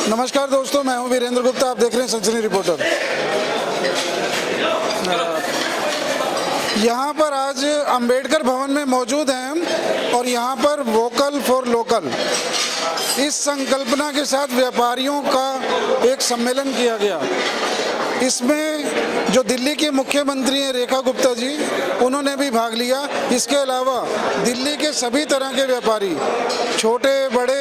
नमस्कार दोस्तों, मैं हूं वीरेंद्र गुप्ता। आप देख रहे हैं सनसनी रिपोर्टर। यहाँ पर आज अंबेडकर भवन में मौजूद हैं हम और यहाँ पर वोकल फॉर लोकल इस संकल्पना के साथ व्यापारियों का एक सम्मेलन किया गया। इसमें जो दिल्ली की मुख्यमंत्री हैं रेखा गुप्ता जी, उन्होंने भी भाग लिया। इसके अलावा दिल्ली के सभी तरह के व्यापारी, छोटे बड़े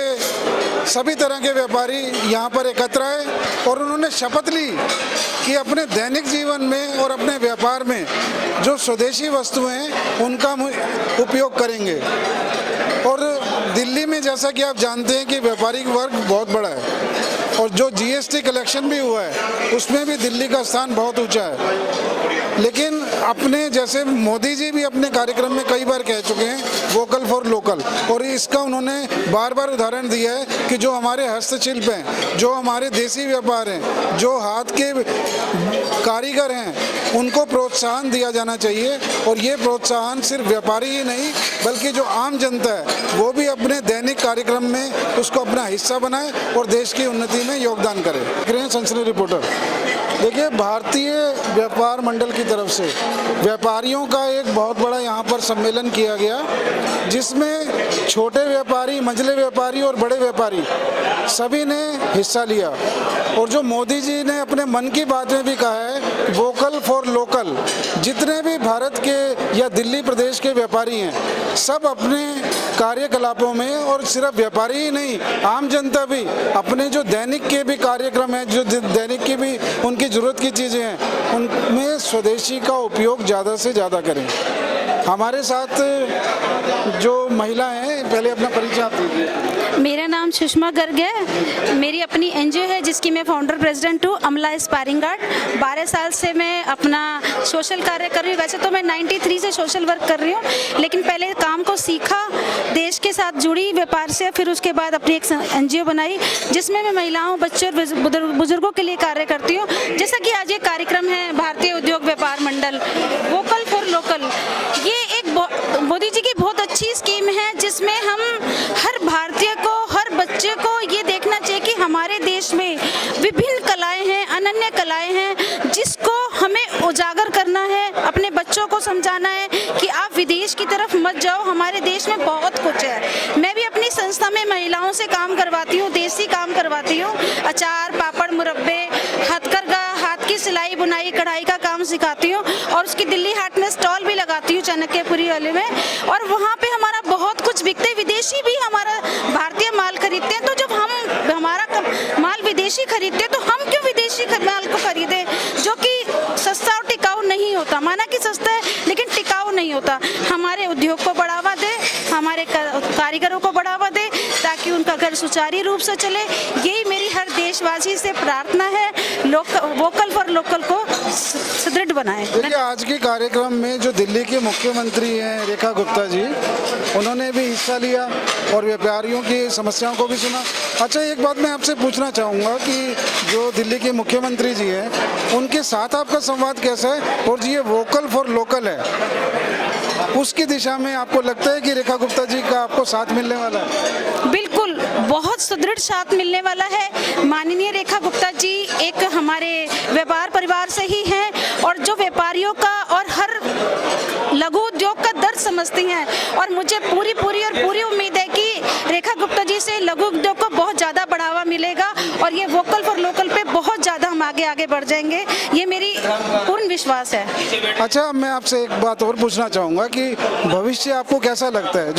सभी तरह के व्यापारी यहाँ पर एकत्र आए और उन्होंने शपथ ली कि अपने दैनिक जीवन में और अपने व्यापार में जो स्वदेशी वस्तुएं हैं उनका उपयोग करेंगे। और दिल्ली में जैसा कि आप जानते हैं कि व्यापारिक वर्ग बहुत बड़ा है और जो जीएसटी कलेक्शन भी हुआ है उसमें भी दिल्ली का स्थान बहुत ऊंचा है। लेकिन अपने जैसे मोदी जी भी अपने कार्यक्रम में कई बार कह चुके हैं वोकल फॉर लोकल, और इसका उन्होंने बार बार उदाहरण दिया है कि जो हमारे हस्तशिल्प हैं, जो हमारे देसी व्यापार हैं, जो हाथ के कारीगर हैं, उनको प्रोत्साहन दिया जाना चाहिए। और ये प्रोत्साहन सिर्फ व्यापारी ही नहीं बल्कि जो आम जनता है वो भी अपने दैनिक कार्यक्रम में उसको अपना हिस्सा बनाए और देश की उन्नति में योगदान करे। सनसनी रिपोर्टर। देखिए, भारतीय व्यापार मंडल की तरफ से व्यापारियों का एक बहुत बड़ा यहाँ पर सम्मेलन किया गया, जिसमें छोटे व्यापारी, मंझले व्यापारी और बड़े व्यापारी सभी ने हिस्सा लिया। और जो मोदी जी ने अपने मन की बात में भी कहा है वोकल फॉर लोकल, जितने भी भारत के या दिल्ली प्रदेश के व्यापारी हैं सब अपने कार्यकलापों में, और सिर्फ व्यापारी ही नहीं आम जनता भी अपने जो दैनिक के भी कार्यक्रम हैं, जो दैनिक की भी उनकी ज़रूरत की चीज़ें हैं, उनमें स्वदेशी का उपयोग ज़्यादा से ज़्यादा करें। हमारे साथ जो महिला हैं, पहले अपना परिचय आप दीजिए। मेरा नाम सुषमा गर्ग है। मेरी अपनी एनजीओ है जिसकी मैं फाउंडर प्रेसिडेंट हूँ, अमला स्पायरिंग गार्ड। 12 साल से मैं अपना सोशल कार्य कर रही हूँ। वैसे तो मैं 93 से सोशल वर्क कर रही हूँ, लेकिन पहले काम को सीखा, देश के साथ जुड़ी व्यापार से, फिर उसके बाद अपनी एक एनजीओ बनाई जिसमें मैं महिलाओं, बच्चों और बुजुर्गों के लिए कार्य करती हूँ। जैसा कि आज एक कार्यक्रम है भारतीय उद्योग व्यापार मंडल वोकल फॉर लोकल, ये एक मोदी जी की बहुत अच्छी स्कीम है जिसमें हम हर भारतीय को, हर बच्चे को ये देखना चाहिए कि हमारे देश में विभिन्न कलाएं हैं, अनन्य कलाएं हैं, जिसको हमें उजागर करना है। अपने बच्चों को समझाना है कि आप विदेश की तरफ मत जाओ, हमारे देश में बहुत कुछ है। मैं भी अपनी संस्था में महिलाओं से काम करवाती हूँ, देसी काम करवाती हूँ। अचार, पापड़, मुरब्बे, हथकरघा, हाथ की सिलाई, बुनाई, कढ़ाई का काम सिखाती हूँ और उसकी दिल्ली हाट में स्टॉल भी लगाती हूँ, चाणक्यपुरी वाले में। और वहाँ पे हमारा बहुत कुछ बिकते, विदेशी भी हमारा भारतीय माल खरीदते हैं। तो जब हम हमारा माल विदेशी खरीदते हैं तो हम क्यों विदेशी माल को खरीदें जो कि सस्ता और टिकाऊ नहीं होता। माना कि सस्ता है लेकिन टिकाऊ नहीं होता। हमारे उद्योग को बढ़ावा दे, हमारे कारीगरों को बढ़ावा दे ताकि उनका घर सुचारू रूप से चले। यही मेरी हर देशवासी से प्रार्थना है, वोकल फॉर लोकल को सुदृढ़ बनाएं। देखिए, आज के कार्यक्रम में जो दिल्ली के मुख्यमंत्री हैं रेखा गुप्ता जी, उन्होंने भी हिस्सा लिया और व्यापारियों की समस्याओं को भी सुना। अच्छा, एक बात मैं आपसे पूछना चाहूँगा कि जो दिल्ली के मुख्यमंत्री जी हैं उनके साथ आपका संवाद कैसा है, और ये वोकल फॉर लोकल है उसकी दिशा में आपको लगता है कि रेखा गुप्ता जी का आपको साथ मिलने वाला है? बिल्कुल, बहुत सुदृढ़ साथ मिलने वाला है। माननीय रेखा गुप्ता जी एक हमारे व्यापार परिवार से ही हैं और जो व्यापारियों का और हर लघु उद्योग का दर्द समझती हैं, और मुझे पूरी उम्मीद है कि रेखा गुप्ता जी से लघु उद्योग को बहुत ज़्यादा बढ़ावा मिलेगा और ये वोकल फॉर लोकल पे बहुत ज़्यादा हम आगे बढ़ जाएंगे, ये मेरी पूर्ण विश्वास है। अच्छा, मैं आपसे एक बात और पूछना चाहूँगा कि भविष्य आपको कैसा लगता है?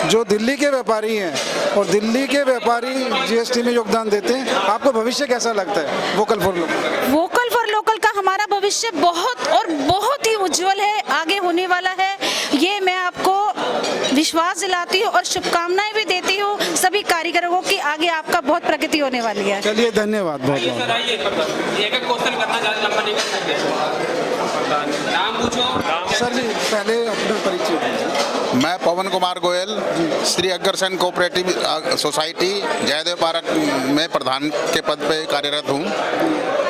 जो दिल्ली के व्यापारी हैं और दिल्ली के व्यापारी जीएसटी में योगदान देते हैं, आपको भविष्य कैसा लगता है vocal for local? Vocal for local का हमारा भविष्य बहुत ही उज्जवल है, आगे होने वाला है। ये मैं आपको विश्वास दिलाती हूँ और शुभकामनाएं भी देती हूँ सभी कारीगरों की। आगे आपका बहुत प्रगति होने वाली है। चलिए, धन्यवाद बहुत बहुत। सर जी, पहले अपना परिचय दीजिए। मैं Pawan Kumar Goyal, Shri Agrasen cooperative society Jaidev park में प्रधान के पद पे कार्यरत हूँ।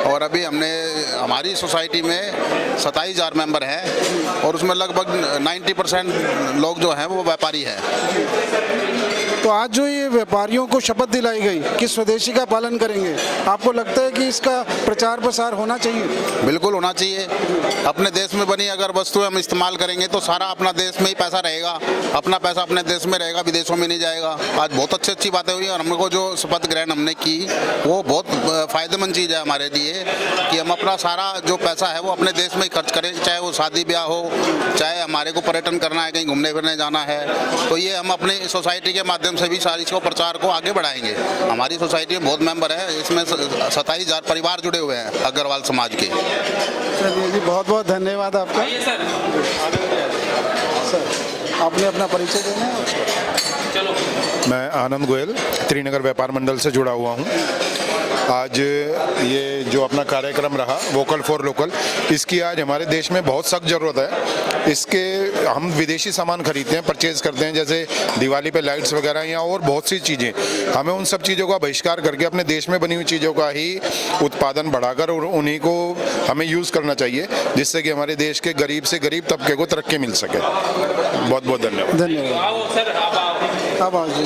और अभी हमारी सोसाइटी में 27,000 मेंबर हैं और उसमें लगभग 90% लोग जो हैं वो व्यापारी हैं। तो आज जो ये व्यापारियों को शपथ दिलाई गई कि स्वदेशी का पालन करेंगे, आपको लगता है कि इसका प्रचार प्रसार होना चाहिए? बिल्कुल होना चाहिए। अपने देश में बनी अगर वस्तुएं हम इस्तेमाल करेंगे तो सारा अपना देश में ही पैसा रहेगा, अपना पैसा अपने देश में रहेगा, विदेशों में नहीं जाएगा। आज बहुत अच्छी बातें हुई और हमको जो शपथ ग्रहण हमने की वो बहुत फ़ायदेमंद चीज़ है हमारे लिए कि हम अपना सारा जो पैसा है वो अपने देश में ही खर्च करें, चाहे वो शादी ब्याह हो, चाहे हमारे को पर्यटन करना है, कहीं घूमने फिरने जाना है, तो ये हम अपनी सोसाइटी के माध्यम से भी सारी इसको प्रचार को आगे बढ़ाएंगे। हमारी सोसाइटी में बहुत मेंबर है, इसमें 27,000 परिवार जुड़े हुए हैं अग्रवाल समाज के। चलिए जी, बहुत बहुत धन्यवाद आपका। सर, आपने अपना परिचय देना है? मैं आनंद गोयल त्रिनगर व्यापार मंडल से जुड़ा हुआ हूँ। आज ये जो अपना कार्यक्रम रहा वोकल फॉर लोकल, इसकी आज हमारे देश में बहुत सख्त ज़रूरत है। इसके हम विदेशी सामान खरीदते हैं, परचेज़ करते हैं, जैसे दिवाली पे लाइट्स वगैरह या और बहुत सी चीज़ें। हमें उन सब चीज़ों का बहिष्कार करके अपने देश में बनी हुई चीज़ों का ही उत्पादन बढ़ाकर और उन्हीं को हमें यूज़ करना चाहिए, जिससे कि हमारे देश के गरीब से गरीब तबके को तरक्की मिल सके। बहुत बहुत धन्यवाद। धन्यवाद। अब आओ जी,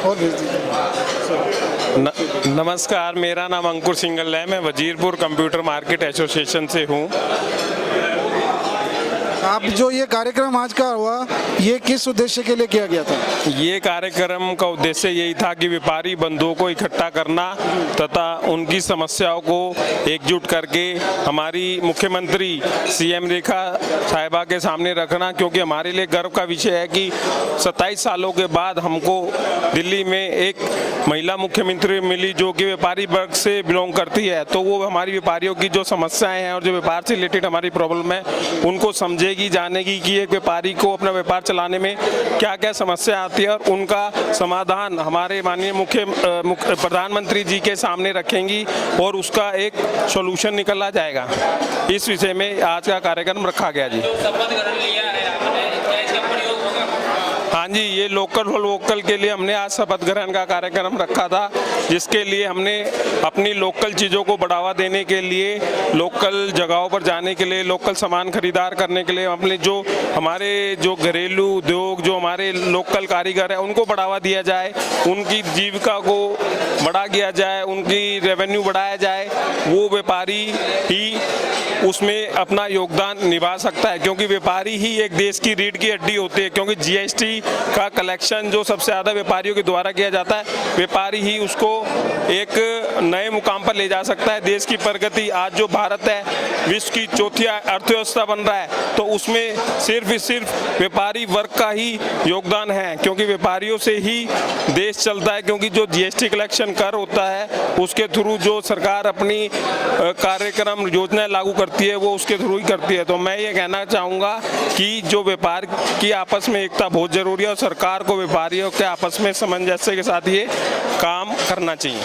और भेज दीजिए। नमस्कार, मेरा नाम अंकुर सिंगल है। मैं वजीरपुर कंप्यूटर मार्केट एसोसिएशन से हूँ। आप जो ये कार्यक्रम आज का हुआ, ये किस उद्देश्य के लिए किया गया था? ये कार्यक्रम का उद्देश्य यही था कि व्यापारी बंधुओं को इकट्ठा करना तथा उनकी समस्याओं को एकजुट करके हमारी मुख्यमंत्री सीएम रेखा साहिबा के सामने रखना, क्योंकि हमारे लिए गर्व का विषय है कि 27 सालों के बाद हमको दिल्ली में एक महिला मुख्यमंत्री मिली जो कि व्यापारी वर्ग से बिलोंग करती है। तो वो हमारी व्यापारियों की जो समस्याएं हैं और जो व्यापार से रिलेटेड हमारी प्रॉब्लम है उनको समझेगी, जानेगी कि एक व्यापारी को अपना व्यापार चलाने में क्या क्या समस्या आती है और उनका समाधान हमारे माननीय प्रधानमंत्री जी के सामने रखेंगी और उसका एक सॉल्यूशन निकला जाएगा। इस विषय में आज का कार्यक्रम रखा गया जी। हाँ जी, ये लोकल फॉर वोकल के लिए हमने आज शपथ ग्रहण का कार्यक्रम रखा था, जिसके लिए हमने अपनी लोकल चीज़ों को बढ़ावा देने के लिए, लोकल जगहों पर जाने के लिए, लोकल सामान खरीदार करने के लिए, अपने जो हमारे जो घरेलू उद्योग, जो हमारे लोकल कारीगर हैं उनको बढ़ावा दिया जाए, उनकी जीविका को बढ़ा दिया जाए, उनकी रेवेन्यू बढ़ाया जाए। वो व्यापारी ही उसमें अपना योगदान निभा सकता है, क्योंकि व्यापारी ही एक देश की रीढ़ की हड्डी होती है। क्योंकि जीएसटी का कलेक्शन जो सबसे ज़्यादा व्यापारियों के द्वारा किया जाता है, व्यापारी ही उसको एक नए मुकाम पर ले जा सकता है। देश की प्रगति, आज जो भारत है विश्व की चौथी अर्थव्यवस्था बन रहा है, तो उसमें सिर्फ व्यापारी वर्ग का ही योगदान है, क्योंकि व्यापारियों से ही देश चलता है। क्योंकि जो जीएसटी कलेक्शन कर होता है उसके थ्रू जो सरकार अपनी कार्यक्रम योजनाएं लागू करती है वो उसके थ्रू ही करती है। तो मैं ये कहना चाहूँगा कि जो व्यापार की आपस में एकता बहुत ज़रूरी है और सरकार को व्यापारियों के आपस में सामंजस्य के साथ ये काम करना चाहिए।